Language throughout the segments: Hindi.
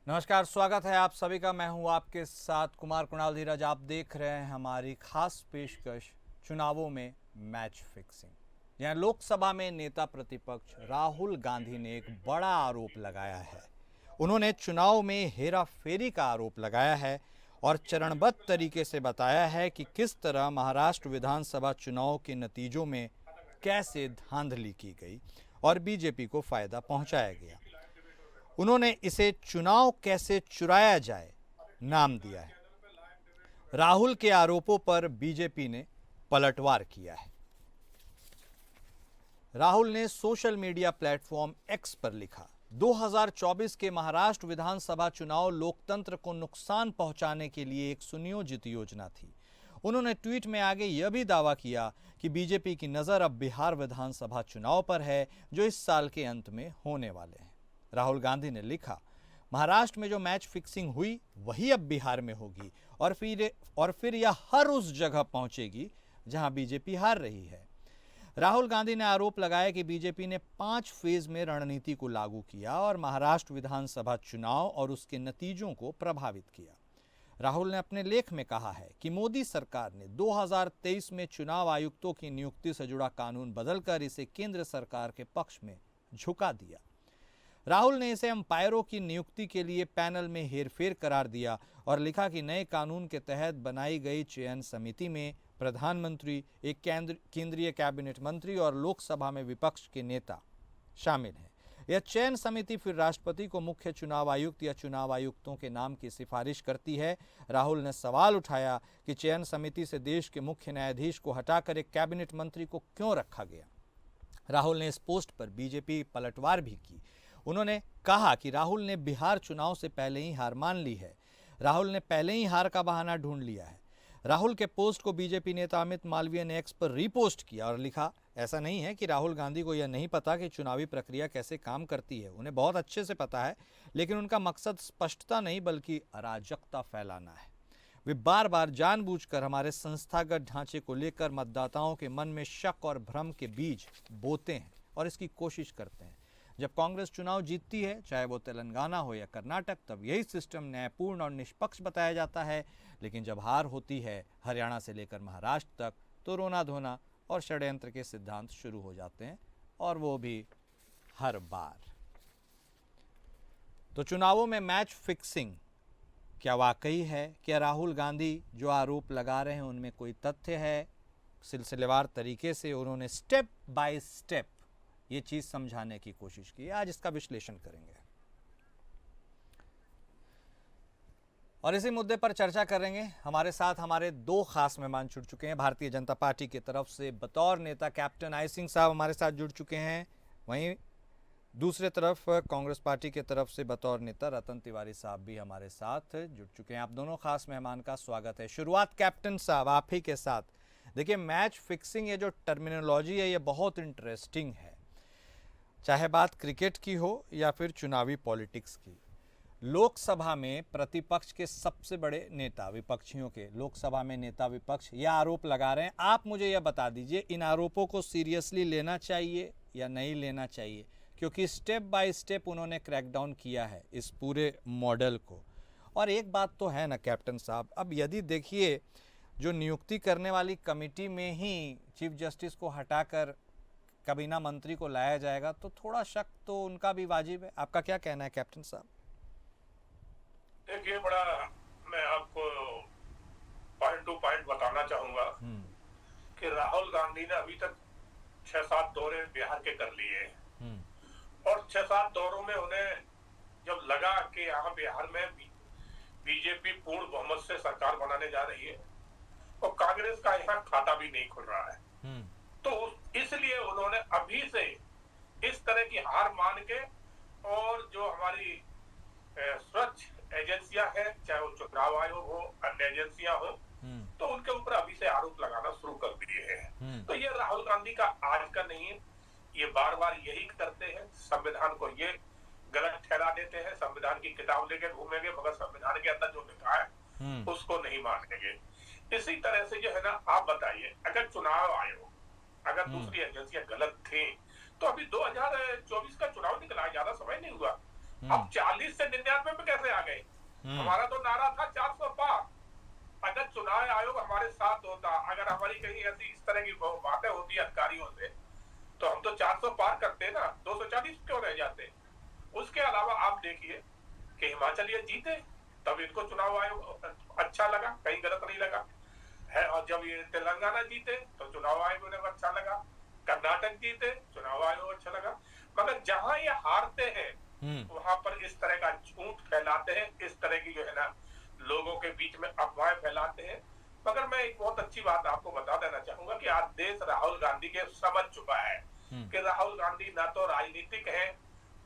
नमस्कार, स्वागत है आप सभी का। मैं हूं आपके साथ कुमार कुणाल धीरज। आप देख रहे हैं हमारी खास पेशकश चुनावों में मैच फिक्सिंग। यहाँ लोकसभा में नेता प्रतिपक्ष राहुल गांधी ने एक बड़ा आरोप लगाया है। उन्होंने चुनाव में हेरा फेरी का आरोप लगाया है और चरणबद्ध तरीके से बताया है कि किस तरह महाराष्ट्र विधानसभा चुनाव के नतीजों में कैसे धांधली की गई और बीजेपी को फायदा पहुंचाया गया। उन्होंने इसे चुनाव कैसे चुराया जाए नाम दिया है। राहुल के आरोपों पर बीजेपी ने पलटवार किया है। राहुल ने सोशल मीडिया प्लेटफॉर्म एक्स पर लिखा, 2024 के महाराष्ट्र विधानसभा चुनाव लोकतंत्र को नुकसान पहुंचाने के लिए एक सुनियोजित योजना थी। उन्होंने ट्वीट में आगे यह भी दावा किया कि बीजेपी की नजर अब बिहार विधानसभा चुनाव पर है, जो इस साल के अंत में होने वाले हैं। राहुल गांधी ने लिखा, महाराष्ट्र में जो मैच फिक्सिंग हुई वही अब बिहार में होगी और फिर यह हर उस जगह पहुंचेगी जहां बीजेपी हार रही है। राहुल गांधी ने आरोप लगाया कि बीजेपी ने 5 फेज में रणनीति को लागू किया और महाराष्ट्र विधानसभा चुनाव और उसके नतीजों को प्रभावित किया। राहुल ने अपने लेख में कहा है कि मोदी सरकार ने 2023 में चुनाव आयुक्तों की नियुक्ति से जुड़ा कानून बदलकर इसे केंद्र सरकार के पक्ष में झुका दिया। राहुल ने इसे अंपायरों की नियुक्ति के लिए पैनल में हेरफेर करार दिया और लिखा कि नए कानून के तहत बनाई गई चयन समिति में प्रधानमंत्री, एक केंद्रीय कैबिनेट मंत्री और लोकसभा में विपक्ष के नेता शामिल हैं। यह चयन समिति फिर राष्ट्रपति को मुख्य चुनाव आयुक्त या चुनाव आयुक्तों के नाम की सिफारिश करती है। राहुल ने सवाल उठाया कि चयन समिति से देश के मुख्य न्यायाधीश को हटाकर एक कैबिनेट मंत्री को क्यों रखा गया। राहुल ने इस पोस्ट पर बीजेपी पलटवार भी की। उन्होंने कहा कि राहुल ने बिहार चुनाव से पहले ही हार मान ली है। राहुल ने पहले ही हार का बहाना ढूंढ लिया है। राहुल के पोस्ट को बीजेपी नेता अमित मालवीय ने एक्स पर रीपोस्ट किया और लिखा, ऐसा नहीं है कि राहुल गांधी को यह नहीं पता कि चुनावी प्रक्रिया कैसे काम करती है। उन्हें बहुत अच्छे से पता है, लेकिन उनका मकसद स्पष्टता नहीं बल्कि अराजकता फैलाना है। वे बार बार जानबूझकर हमारे संस्थागत ढांचे को लेकर मतदाताओं के मन में शक और भ्रम के बीज बोते हैं और इसकी कोशिश करते हैं। जब कांग्रेस चुनाव जीतती है, चाहे वो तेलंगाना हो या कर्नाटक, तब यही सिस्टम न्यायपूर्ण और निष्पक्ष बताया जाता है। लेकिन जब हार होती है, हरियाणा से लेकर महाराष्ट्र तक, तो रोना धोना और षड्यंत्र के सिद्धांत शुरू हो जाते हैं, और वो भी हर बार। तो चुनावों में मैच फिक्सिंग क्या वाकई है? क्या राहुल गांधी जो आरोप लगा रहे हैं उनमें कोई तथ्य है? सिलसिलेवार तरीके से उन्होंने स्टेप बाय स्टेप ये चीज समझाने की कोशिश की। आज इसका विश्लेषण करेंगे और इसी मुद्दे पर चर्चा करेंगे। हमारे साथ हमारे 2 खास मेहमान जुड़ चुके हैं। भारतीय जनता पार्टी की तरफ से बतौर नेता कैप्टन आई सिंह साहब हमारे साथ जुड़ चुके हैं। वहीं दूसरे तरफ कांग्रेस पार्टी की तरफ से बतौर नेता रतन तिवारी साहब भी हमारे साथ जुड़ चुके हैं। आप दोनों खास मेहमान का स्वागत है। शुरुआत कैप्टन साहब आप ही के साथ। देखिए, मैच फिक्सिंग ये जो टर्मिनोलॉजी है ये बहुत इंटरेस्टिंग है, चाहे बात क्रिकेट की हो या फिर चुनावी पॉलिटिक्स की। लोकसभा में प्रतिपक्ष के सबसे बड़े नेता, विपक्षियों के लोकसभा में नेता विपक्ष यह आरोप लगा रहे हैं। आप मुझे यह बता दीजिए, इन आरोपों को सीरियसली लेना चाहिए या नहीं लेना चाहिए? क्योंकि स्टेप बाय स्टेप उन्होंने क्रैकडाउन किया है इस पूरे मॉडल को। और एक बात तो है ना कैप्टन साहब, अब यदि देखिए जो नियुक्ति करने वाली कमेटी में ही चीफ जस्टिस को हटाकर कैबिनेट मंत्री को लाया जाएगा तो थोड़ा शक तो उनका भी वाजिब है। आपका क्या कहना है कैप्टन साहब? देखिए, बड़ा मैं आपको पॉइंट टू पॉइंट बताना चाहूंगा कि राहुल गांधी ने अभी तक 6-7 दौरे बिहार के कर लिए और 6-7 दौरों में उन्हें जब लगा कि यहाँ बिहार में बीजेपी पूर्ण बहुमत से सरकार बनाने जा रही है और कांग्रेस का यहाँ खाता भी नहीं खुल रहा है, तो इसलिए उन्होंने अभी से इस तरह की हार मान के और जो हमारी स्वच्छ एजेंसियां हैं, चाहे वो चुनाव आयोग हो, अन्य एजेंसियां हो, तो उनके ऊपर अभी से आरोप लगाना शुरू कर दिए हैं। तो ये राहुल गांधी का आज का नहीं है, ये बार बार यही करते हैं। संविधान को ये गलत ठहरा देते हैं, संविधान की किताब लेके घूमेंगे मगर संविधान के अंदर जो लिखा है उसको नहीं मानेंगे। इसी तरह से जो है ना, आप बताइए, अगर चुनाव आयोग, अगर दूसरी एजेंसियां गलत थी तो अभी 2024 का चुनाव निकला, ज्यादा समय नहीं हुआ, अब 40 से 99 पे कैसे आ गए? हमारा तो नारा था 400 पार। अगर चुनाव आयोग हमारे साथ होता, अगर हमारी कहीं ऐसी इस तरह की बातें होती अधिकारियों से, तो हम तो 400 पार करते ना, 240 क्यों रह जाते? उसके अलावा आप देखिए कि हिमाचल ये जीते, तब इनको चुनाव आयोग अच्छा लगा, कहीं गलत नहीं लगा है। और जब ये तेलंगाना जीते तो चुनाव आयोग ने अच्छा लगा, कर्नाटक जीते चुनाव आयोग अच्छा लगा। मगर जहां ये हारते हैं वहां पर इस तरह का झूठ फैलाते हैं, इस तरह की जो है ना लोगों के बीच में अफवाहें फैलाते हैं। मगर मैं एक बहुत अच्छी बात आपको बता देना चाहूंगा कि आज देश राहुल गांधी के समझ चुका है कि राहुल गांधी ना तो राजनीतिक है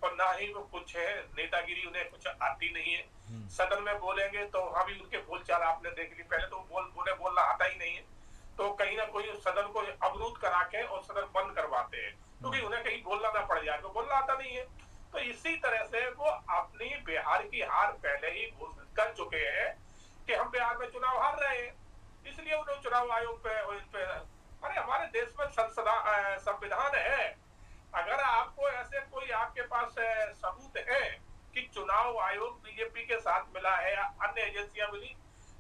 और ना ही वो कुछ है, नेतागिरी उन्हें कुछ आती नहीं है। सदन में बोलेंगे तो वहां भी उनके बोलचाल आपने देख ली, पहले तो बोलना आता ही नहीं है, तो कहीं ना कोई सदन को अवरुद्ध करा के और सदन बंद करवाते हैं क्योंकि उन्हें कहीं बोलना ना पड़ जाए, तो बोलना आता नहीं है। तो इसी तरह से वो अपनी बिहार की हार पहले ही घोषित कर चुके हैं कि हम बिहार में चुनाव हार रहे हैं, इसलिए उन्हें चुनाव आयोग पे अरे हमारे देश में संविधान है। अगर आपको ऐसे कोई आपके पास सबूत है कि चुनाव आयोग बीजेपी के साथ मिला है या अन्य एजेंसियां मिली,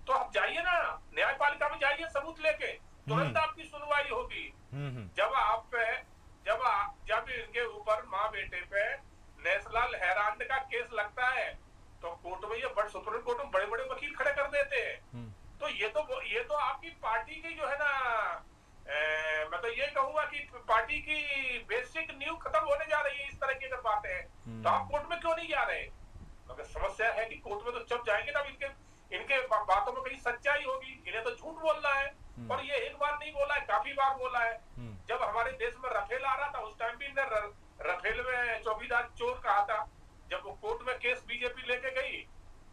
तो आप जाइए ना न्यायपालिका में, जाइए सबूत लेके, तुरंत आपकी सुनवाई होगी। जब इनके ऊपर माँ बेटे पे नेशनल हेराल्ड का केस लगता है तो कोर्ट में ये सुप्रीम कोर्ट में बड़े बड़े वकील खड़े कर देते हैं। तो ये तो आपकी पार्टी की जो है ना, मैं तो ये कहूंगा कि पार्टी की बेसिक नींव खत्म होने जा रही है इस तरह की अगर बातें हैं। तो आप कोर्ट में क्यों नहीं जा रहे? मगर समस्या है कि कोर्ट में तो जब जाएंगे ना, इनके बातों में कहीं सच्चाई होगी, इन्हें तो झूठ बोलना है। और ये एक बार नहीं बोला है, काफी बार बोला है। जब हमारे देश में राफेल आ रहा था उस टाइम भी इन्हें राफेल में चौकीदार चोर कहा था। जब वो कोर्ट में केस बीजेपी लेके गई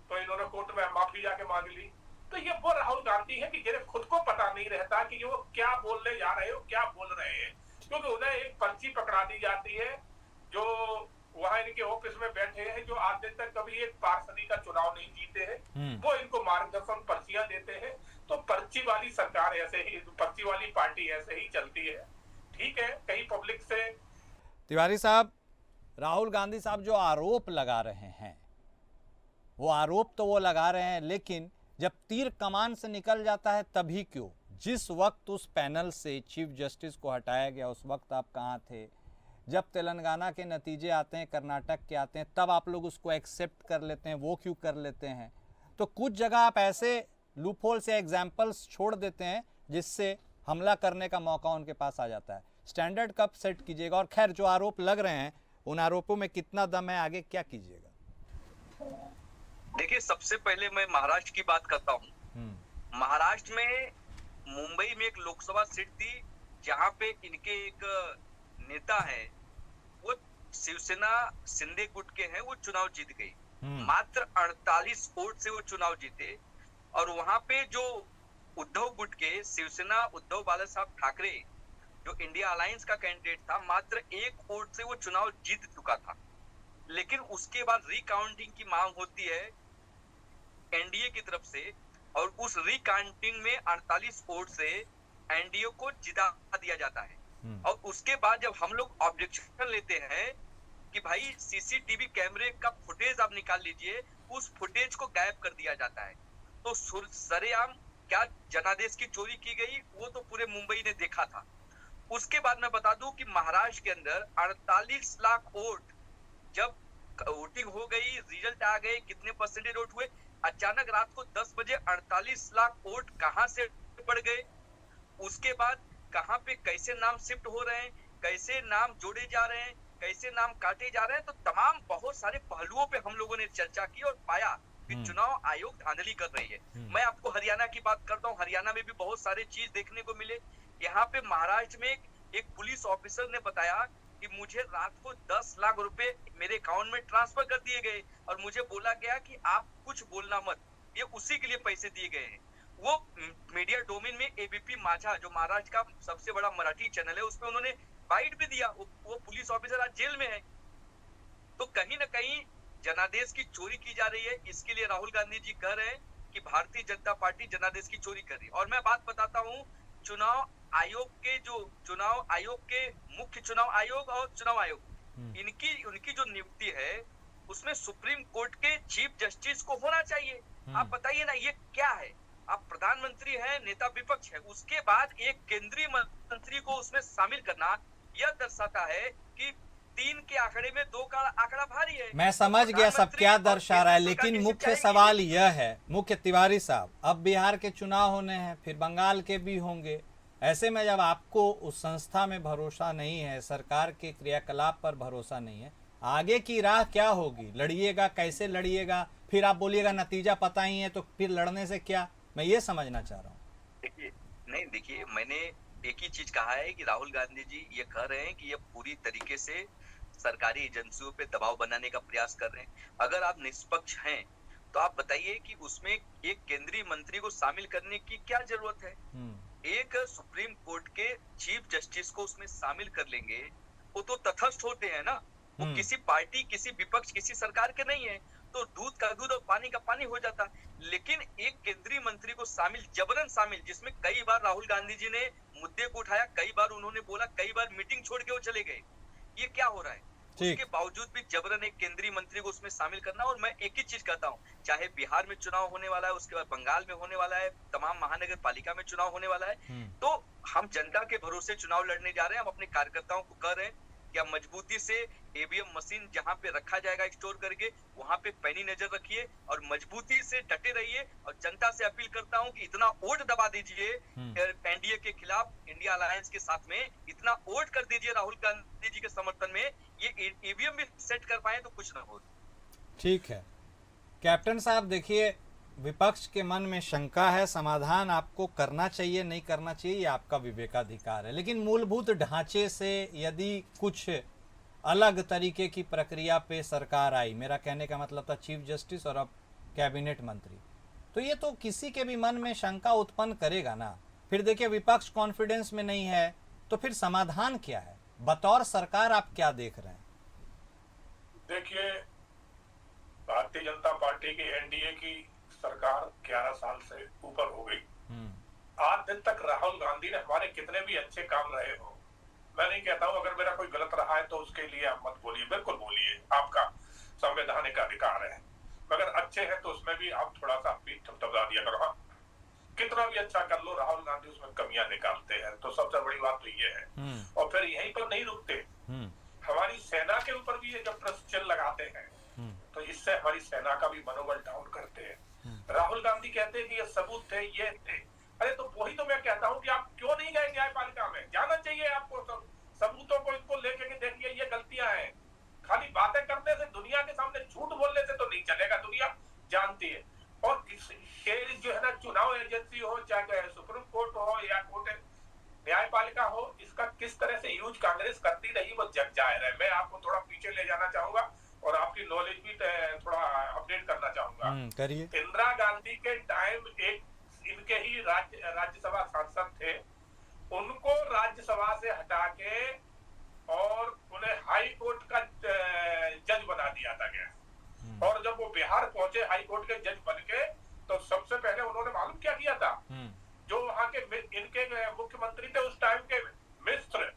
तो इन्होंने कोर्ट में माफी जाके मांग ली। तो ये वो राहुल गांधी है कि जिन्हें खुद को पता नहीं रहता कि वो क्या बोलने जा रहे हो, क्या बोल रहे हैं, क्योंकि उन्हें एक पर्ची पकड़ा दी जाती है। जो वहां इनके ऑफिस में बैठे हैं, जो आज दिन तक कभी एक पार्षदी का चुनाव नहीं जीते हैं, वो इनको मार्गदर्शन पर्चियां देते हैं। तो पर्ची वाली सरकार ऐसे ही, पर्ची वाली पार्टी ऐसे ही चलती है। ठीक है, कहीं पब्लिक से। तिवारी साहब, राहुल गांधी साहब जो आरोप लगा रहे हैं, वो आरोप तो वो लगा रहे हैं, लेकिन जब तीर कमान से निकल जाता है तभी क्यों? जिस वक्त उस पैनल से चीफ जस्टिस को हटाया गया उस वक्त आप कहाँ थे? जब तेलंगाना के नतीजे आते हैं, कर्नाटक के आते हैं, तब आप लोग उसको एक्सेप्ट कर लेते हैं, वो क्यों कर लेते हैं? तो कुछ जगह आप ऐसे लूपहोल से एग्जाम्पल्स छोड़ देते हैं जिससे हमला करने का मौका उनके पास आ जाता है। स्टैंडर्ड कब सेट कीजिएगा? और खैर, जो आरोप लग रहे हैं उन आरोपों में कितना दम है, आगे क्या कीजिएगा? देखिए, सबसे पहले मैं महाराष्ट्र की बात करता हूँ। महाराष्ट्र में मुंबई में एक लोकसभा सीट थी जहां पे इनके एक नेता है, वो शिवसेना शिंदे गुट के हैं, वो चुनाव जीत गई। मात्र 48 वोट से वो चुनाव जीते। और वहां पे जो उद्धव गुट के शिवसेना उद्धव बाला साहब ठाकरे जो इंडिया अलायंस का कैंडिडेट था, मात्र 1 वोट से वो चुनाव जीत चुका था। लेकिन उसके बाद रिकाउंटिंग की मांग होती है एनडीए की तरफ से, और उस रिकाउंटिंग में 48 वोट से एनडीए को जिता दिया जाता है। और उसके बाद जब हम लोग ऑब्जेक्शन लेते हैं कि भाई सीसीटीवी कैमरे का फुटेज आप निकाल लीजिए, उस फुटेज को गायब कर दिया जाता है। तो सरेआम क्या जनादेश की चोरी की गई, वो तो पूरे मुंबई ने देखा था। उसके बाद मैं बता दूं कि महाराष्ट्र के अंदर 48 लाख वोट, जब वोटिंग हो गई, रिजल्ट आ गए, कितने परसेंटेज वोट हुए, अचानक रात को 10 बजे 48 लाख वोट कहां से पड़ गए, उसके बाद कहां पे कैसे नाम शिफ्ट हो रहे हैं, कैसे नाम जोड़े जा रहे हैं, कैसे नाम काटे जा रहे हैं। तो तमाम बहुत सारे पहलुओं पे हम लोगों ने चर्चा की और पाया कि चुनाव आयोग धांधली कर रही है। मैं आपको हरियाणा की बात करता हूँ, हरियाणा में भी बहुत सारे चीज देखने को मिले। यहाँ पे महाराष्ट्र में एक पुलिस ऑफिसर ने बताया कि मुझे रात को 10 लाख रुपए मेरे अकाउंट में ट्रांसफर कर दिए गए और मुझे बोला गया कि आप कुछ बोलना मत, ये उसी के लिए पैसे दिए गए हैं। वो मीडिया डोमेन में एबीपी माझा, जो महाराष्ट्र का सबसे बड़ा मराठी चैनल है, उसमें उन्होंने बाइट भी दिया। वो पुलिस ऑफिसर आज जेल में है। तो कहीं ना कहीं जनादेश की चोरी की जा रही है। इसके लिए राहुल गांधी जी कह रहे हैं कि भारतीय जनता पार्टी जनादेश की चोरी कर रही है। और मैं बात बताता हूँ, चुनाव आयोग के मुख्य चुनाव आयोग और चुनाव आयोग, उनकी जो नियुक्ति है उसमें सुप्रीम कोर्ट के चीफ जस्टिस को होना चाहिए। आप बताइए ना, ये क्या है? आप प्रधानमंत्री है, नेता विपक्ष है, उसके बाद एक केंद्रीय मंत्री को उसमें शामिल करना यह दर्शाता है कि 3 के आंकड़े में 2 का आंकड़ा भारी है। मैं समझ गया सब क्या दर्शा रहा है, लेकिन मुख्य सवाल यह है, मुख्य तिवारी साहब, अब बिहार के चुनाव होने हैं, फिर बंगाल के भी होंगे। ऐसे में जब आपको उस संस्था में भरोसा नहीं है, सरकार के क्रियाकलाप पर भरोसा नहीं है, आगे की राह क्या होगी? लड़िएगा, कैसे लड़िएगा? फिर आप बोलिएगा नतीजा पता ही है, तो फिर लड़ने से क्या? मैं ये समझना चाह रहा हूँ। देखिए, मैंने एक ही चीज कहा है कि राहुल गांधी जी ये कह रहे हैं कि ये पूरी तरीके से सरकारी एजेंसियों पे दबाव बनाने का प्रयास कर रहे हैं। अगर आप निष्पक्ष हैं तो आप बताइए कि उसमें एक केंद्रीय मंत्री को शामिल करने की क्या जरूरत है? एक सुप्रीम कोर्ट के चीफ जस्टिस को उसमें शामिल कर लेंगे, वो तो तटस्थ होते हैं ना, वो किसी पार्टी, किसी विपक्ष, किसी सरकार के नहीं है, तो दूध का दूध और पानी का पानी हो जाता। लेकिन एक केंद्रीय मंत्री को जबरन शामिल, जिसमें कई बार राहुल गांधी जी ने मुद्दे को उठाया, कई बार उन्होंने बोला, कई बार मीटिंग छोड़ के वो चले गए। ये क्या हो रहा है? उसके बावजूद भी जबरन एक केंद्रीय मंत्री को उसमें शामिल करना। और मैं एक ही चीज कहता हूँ, चाहे बिहार में चुनाव होने वाला है, उसके बाद बंगाल में होने वाला है, तमाम महानगर पालिका में चुनाव होने वाला है, तो हम जनता के भरोसे चुनाव लड़ने जा रहे हैं। हम अपने कार्यकर्ताओं को कह रहे हैं कि आप मजबूती से ईवीएम मशीन जहां पे रखा जाएगा स्टोर करके, वहां पे पैनी नजर रखिए और मजबूती से डटे रहिए। और जनता से अपील करता हूं कि इतना वोट दबा दीजिए एनडीए के खिलाफ, इंडिया अलायंस के साथ में इतना वोट कर दीजिए राहुल गांधी जी के समर्थन में, ये ईवीएम भी सेट कर पाए तो कुछ ना हो। ठीक है कैप्टन साहब, देखिए विपक्ष के मन में शंका है, समाधान आपको करना चाहिए, नहीं करना चाहिए, ये आपका विवेकाधिकार है, लेकिन मूलभूत ढांचे से यदि कुछ अलग तरीके की प्रक्रिया पे सरकार आई, मेरा कहने का मतलब था चीफ जस्टिस और अब कैबिनेट मंत्री, तो ये तो किसी के भी मन में शंका उत्पन्न करेगा ना। फिर देखिए विपक्ष कॉन्फिडेंस में नहीं है, तो फिर समाधान क्या है? बतौर सरकार आप क्या देख रहे हैं? देखिए, भारतीय जनता पार्टी की एनडीए की सरकार 11 साल से ऊपर हो गई। आज दिन तक राहुल गांधी ने हमारे कितने भी अच्छे काम रहे हो, मैं नहीं कहता हूं अगर मेरा कोई गलत रहा है तो उसके लिए आप मत बोलिए, बिल्कुल बोलिए, आपका संवैधानिक अधिकार है, मगर अच्छे हैं तो उसमें भी आप थोड़ा सा पीठ थपथपा दिया करो। हाँ, कितना भी अच्छा कर लो, राहुल गांधी उसमें कमियां निकालते हैं, तो सबसे बड़ी बात तो ये है। और फिर यहीं पर नहीं रुकते, हमारी सेना के ऊपर भी ये जब प्रश्न लगाते हैं तो इससे हमारी सेना का भी मनोबल डाउन करते हैं। राहुल गांधी कहते हैं कि ये सबूत थे, ये थे, अरे तो वही तो मैं कहता हूँ कि आप क्यों नहीं गए न्यायपालिका में? जाना चाहिए आपको, सबूतों को इनको लेके कि देखिए ये गलतियां हैं। खाली बातें करने से, दुनिया के सामने झूठ बोलने से तो नहीं चलेगा, दुनिया जानती है। और जो है ना, चुनाव एजेंसी हो, चाहे सुप्रीम कोर्ट हो या कोर्ट न्यायपालिका हो, इसका किस तरह से यूज कांग्रेस करती रही वो जग जाहिर है। मैं आपको थोड़ा पीछे ले जाना चाहूंगा और आपकी नॉलेज भी थोड़ा अपडेट करना चाहूंगा। करिए। इंदिरा गांधी के टाइम एक इनके ही राज्यसभा सांसद थे, उनको राज्यसभा से हटा के और उन्हें हाई कोर्ट का जज बना दिया था गया। और जब वो बिहार पहुंचे हाई कोर्ट के जज बन के, तो सबसे पहले उन्होंने मालूम क्या किया था? जो वहां के इनके मुख्यमंत्री थे उस टाइम के, मिस्र,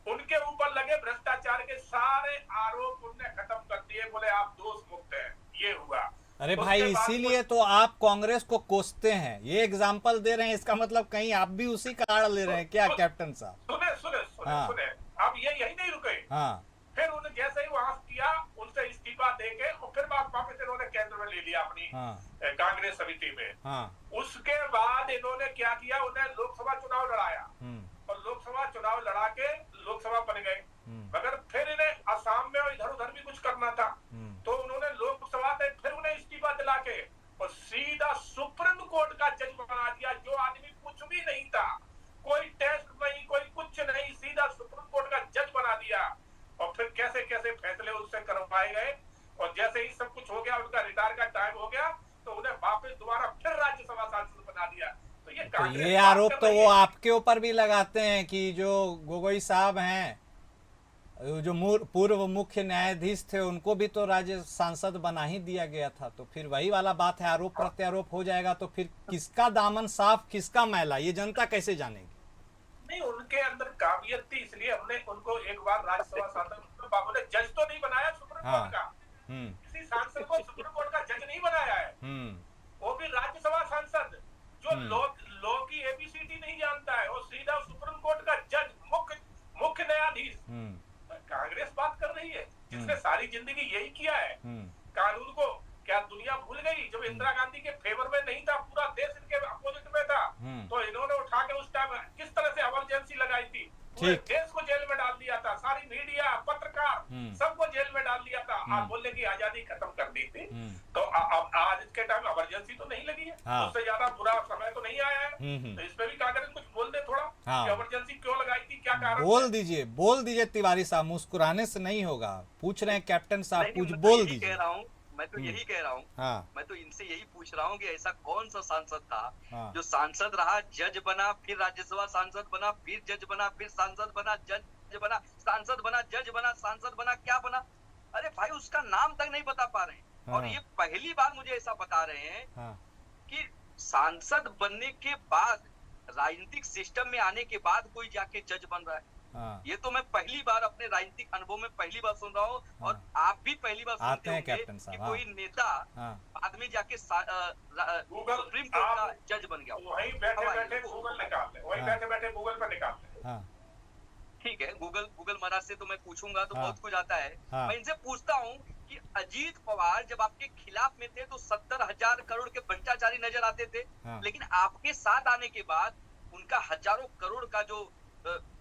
उनके ऊपर लगे भ्रष्टाचार के सारे आरोप उन्होंने खत्म कर दिए, बोले आप दोष मुक्त हैं। ये हुआ। अरे भाई, इसीलिए तो आप कांग्रेस को कोसते हैं। ये एग्जांपल दे रहे हैं, इसका मतलब कहीं आप भी उसी का आड़ ले रहे हैं क्या कैप्टन साहब? सुने सुने सुने हाँ। सुने, अब ये यही नहीं रुके। हाँ। फिर उन्हें जैसे ही वहां किया, उनसे इस्तीफा देके और फिर वापस इन्होंने केंद्र में ले लिया अपनी कांग्रेस समिति में। हाँ। उसके बाद इन्होंने क्या किया, उन्हें लोकसभा चुनाव लड़ाया और लोकसभा चुनाव लड़ा के लोकसभा बन गए। मगर फिर इन्हें असम में और इधर उधर भी कुछ करना था, तो उन्होंने लोकसभा से फिर उन्हें इस्तीफा दिला के और सीधा सुप्रीम कोर्ट का जज बना दिया। जो आदमी कुछ भी नहीं था, कोई टेस्ट नहीं, कोई कुछ नहीं, सीधा सुप्रीम कोर्ट का जज बना दिया। और फिर कैसे कैसे फैसले उससे करवाए गए, और जैसे ही सब कुछ हो गया, उनका रिटायर का टाइम हो गया, तो उन्हें वापस दोबारा फिर राज्यसभा सांसद बना दिया। तो ये आरोप तो वो आपके ऊपर भी लगाते हैं कि जो गोगोई साहब हैं, जो पूर्व मुख्य न्यायाधीश थे, उनको भी तो राज्य सांसद बना ही दिया गया था। तो फिर वही वाला बात है, आरोप प्रत्यारोप हो जाएगा तो फिर किसका दामन साफ, किसका मैला, ये जनता कैसे जानेगी? नहीं, उनके अंदर काबिलियत थी, इसलिए हमने उनको एक बार राज्यसभा सांसद, बाबू ने जज तो नहीं बनाया सुप्रीम कोर्ट का, किसी सांसद को सुप्रीम कोर्ट का जज नहीं बनाया है, वो भी राज्यसभा सांसद जो लॉ की एबीसीडी नहीं जानता है, वो सीधा सुप्रीम कोर्ट का जज, मुख्य न्यायाधीश। कांग्रेस बात कर रही है जिसने सारी जिंदगी यही किया है, कानून को क्या दुनिया भूल गई? जब इंदिरा गांधी के फेवर में नहीं था, पूरा देश इनके अपोजिट में था, तो इन्होंने उठा के उस टाइम किस तरह से इमरजेंसी लगाई थी, पूरे देश को जेल में डाल दिया था, सारी मीडिया, पत्रकार सबको जेल में डाल दिया था। आप बोलने की आजादी खत्म कर दी थी, तो अब आज के टाइम इमरजेंसी तो नहीं लगी है, उससे ज्यादा बुरा समय तो नहीं आया है, तो इस पे भी कांग्रेस कुछ बोल दे थोड़ा, इमरजेंसी क्यों लगाई थी, क्या कारण? बोल दीजिए तिवारी साहब, मुस्कुराने से नहीं होगा। पूछ रहे हैं कैप्टन साहब, कुछ बोल दीजिए। मैं तो यही कह रहा हूँ, मैं तो इनसे यही पूछ रहा हूँ कि ऐसा कौन सा सांसद था जो सांसद रहा, जज बना, फिर राज्यसभा सांसद बना, फिर जज बना, फिर सांसद बना, जज बना, सांसद बना, जज बना, सांसद बना, क्या बना? अरे भाई उसका नाम तक नहीं बता पा रहे हैं। और ये पहली बार मुझे ऐसा बता रहे हैं कि सांसद बनने के बाद, राजनीतिक सिस्टम में आने के बाद कोई जाके जज बन रहा है। ये तो मैं पहली बार अपने राजनीतिक अनुभव में पहली बार सुन रहा हूँ, और आप भी पहली बार सुनते होंगे कि कोई नेता बाद में जाके सुप्रीम कोर्ट का जज बन गया। वहीं बैठे गूगल निकाल ले, वहीं बैठे गूगल पे निकाल ले। ठीक है, गूगल महाराज से तो मैं पूछूंगा तो बहुत कुछ आता है। मैं इनसे पूछता हूँ कि अजीत पवार जब आपके खिलाफ में थे तो 70,000 करोड़ के भ्रष्टाचारी नजर आते थे, लेकिन आपके साथ आने के बाद उनका हजारों करोड़ का जो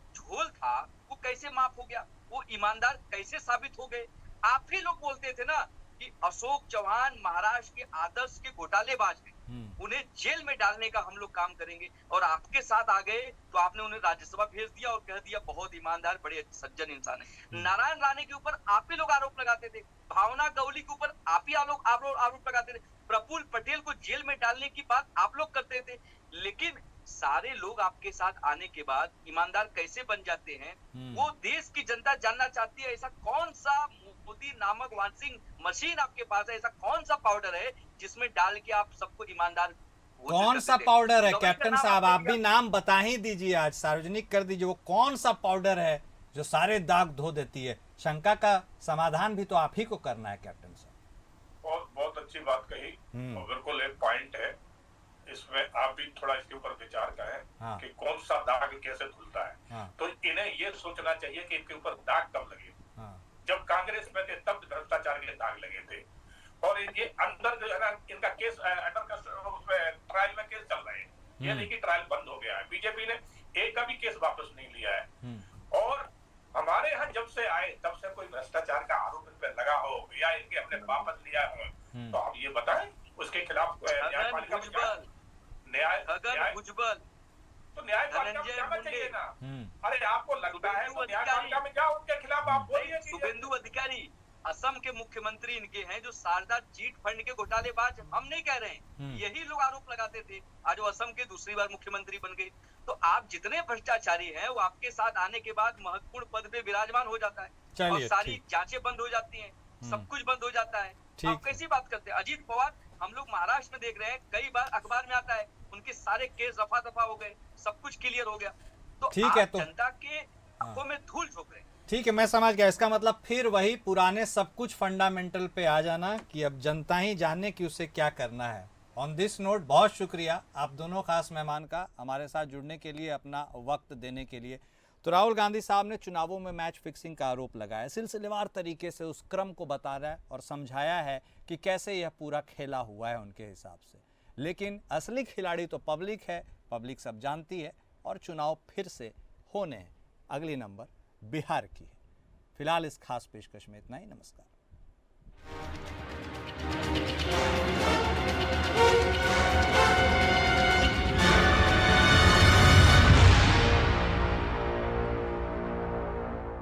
झोल था वो कैसे माफ हो गया? वो ईमानदार कैसे साबित हो गए? आप ही लोग बोलते थे ना कि अशोक चौहान महाराष्ट्र के आदर्श के घोटालेबाज हैं, उन्हें जेल में डालने का हम लोग काम करेंगे, और आपके साथ आ गए तो आपने उन्हें राज्यसभा भेज दिया और कह दिया बहुत ईमानदार, बड़े सज्जन इंसान है। नारायण राणे के ऊपर आप ही लोग आरोप लगाते थे, भावना गवली के ऊपर आप ही आरोप लगाते थे, प्रफुल्ल पटेल को जेल में डालने की बात आप लोग करते थे, लेकिन सारे लोग आपके साथ आने के बाद ईमानदार कैसे बन जाते हैं वो देश की जनता जानना चाहती है। ऐसा कौन सा मोदी नामक वॉशिंग मशीन आपके पास है, ऐसा कौन सा पाउडर है जिसमें डाल के आप सबको ईमानदार? कौन सा पाउडर है कैप्टन साहब? आप भी नाम बता ही दीजिए, आज सार्वजनिक कर दीजिए, वो कौन सा पाउडर है जो सारे दाग धो देती है? शंका का समाधान भी तो आप ही को करना है कैप्टन साहब। बहुत अच्छी बात कही, और बिल्कुल एक पॉइंट है इसमें, आप भी थोड़ा इसके ऊपर विचार करें कि कौन सा दाग कैसे धुलता है। तो इन्हें ये सोचना चाहिए कि इनके ऊपर दाग कब लगे। जब कांग्रेस में थे तब भ्रष्टाचार के दाग लगे थे, और ये अंदर जो है ना इनका केस ट्रायल में केस चल रहे हैं, ये नहीं कि ट्रायल बंद हो गया है, बीजेपी ने एक का भी केस वापस नहीं लिया है। और हमारे यहाँ जब से आए तब से कोई भ्रष्टाचार का आरोप इन पे लगा हो या इनके अपने वापस लिया हो, तो आप ये बताएं उसके खिलाफ न्यायपालिका भुजबल तो न्यायपालिका में जाना चाहिए ना। अरे आपको लगता है तो न्यायपालिका में जाओ, उनके खिलाफ आप बोलिए। शुभेंदु अधिकारी असम के मुख्यमंत्री इनके हैं, जो शारदा चीट फंड के घोटालेबाज, हम नहीं कह रहे हैं, यही लोग आरोप लगाते थे, आज वो असम के दूसरी बार मुख्यमंत्री बन गए। तो आप जितने भ्रष्टाचारी हैं वो आपके साथ आने के बाद महत्वपूर्ण पद पे विराजमान हो जाता है, और सारी जांचें बंद हो जाती हैं, सब कुछ बंद हो जाता है। आप कैसी बात करते हैं? अजीत पवार हम लोग महाराष्ट्र में देख रहे हैं, कई बार अखबार में आता है उनके सारे केस रफा दफा हो गए, सब कुछ क्लियर हो गया। तो ठीक है, तो जनता के आंखों में धूल झोंक रहे हैं। ठीक है, मैं समझ गया। इसका मतलब फिर वही पुराने सब कुछ फंडामेंटल पे आ जाना कि अब जनता ही जाने कि उसे क्या करना है। ऑन दिस नोट बहुत शुक्रिया आप दोनों खास मेहमान का हमारे साथ जुड़ने के लिए, अपना वक्त देने के लिए। तो राहुल गांधी साहब ने चुनावों में मैच फिक्सिंग का आरोप लगाया, सिलसिलेवार तरीके से उस क्रम को बता रहा है और समझाया है कि कैसे यह पूरा खेला हुआ है उनके हिसाब से। लेकिन असली खिलाड़ी तो पब्लिक है, पब्लिक सब जानती है, और चुनाव फिर से होने हैं। अगली नंबर बिहार की है। फिलहाल इस खास पेशकश में इतना ही। नमस्कार।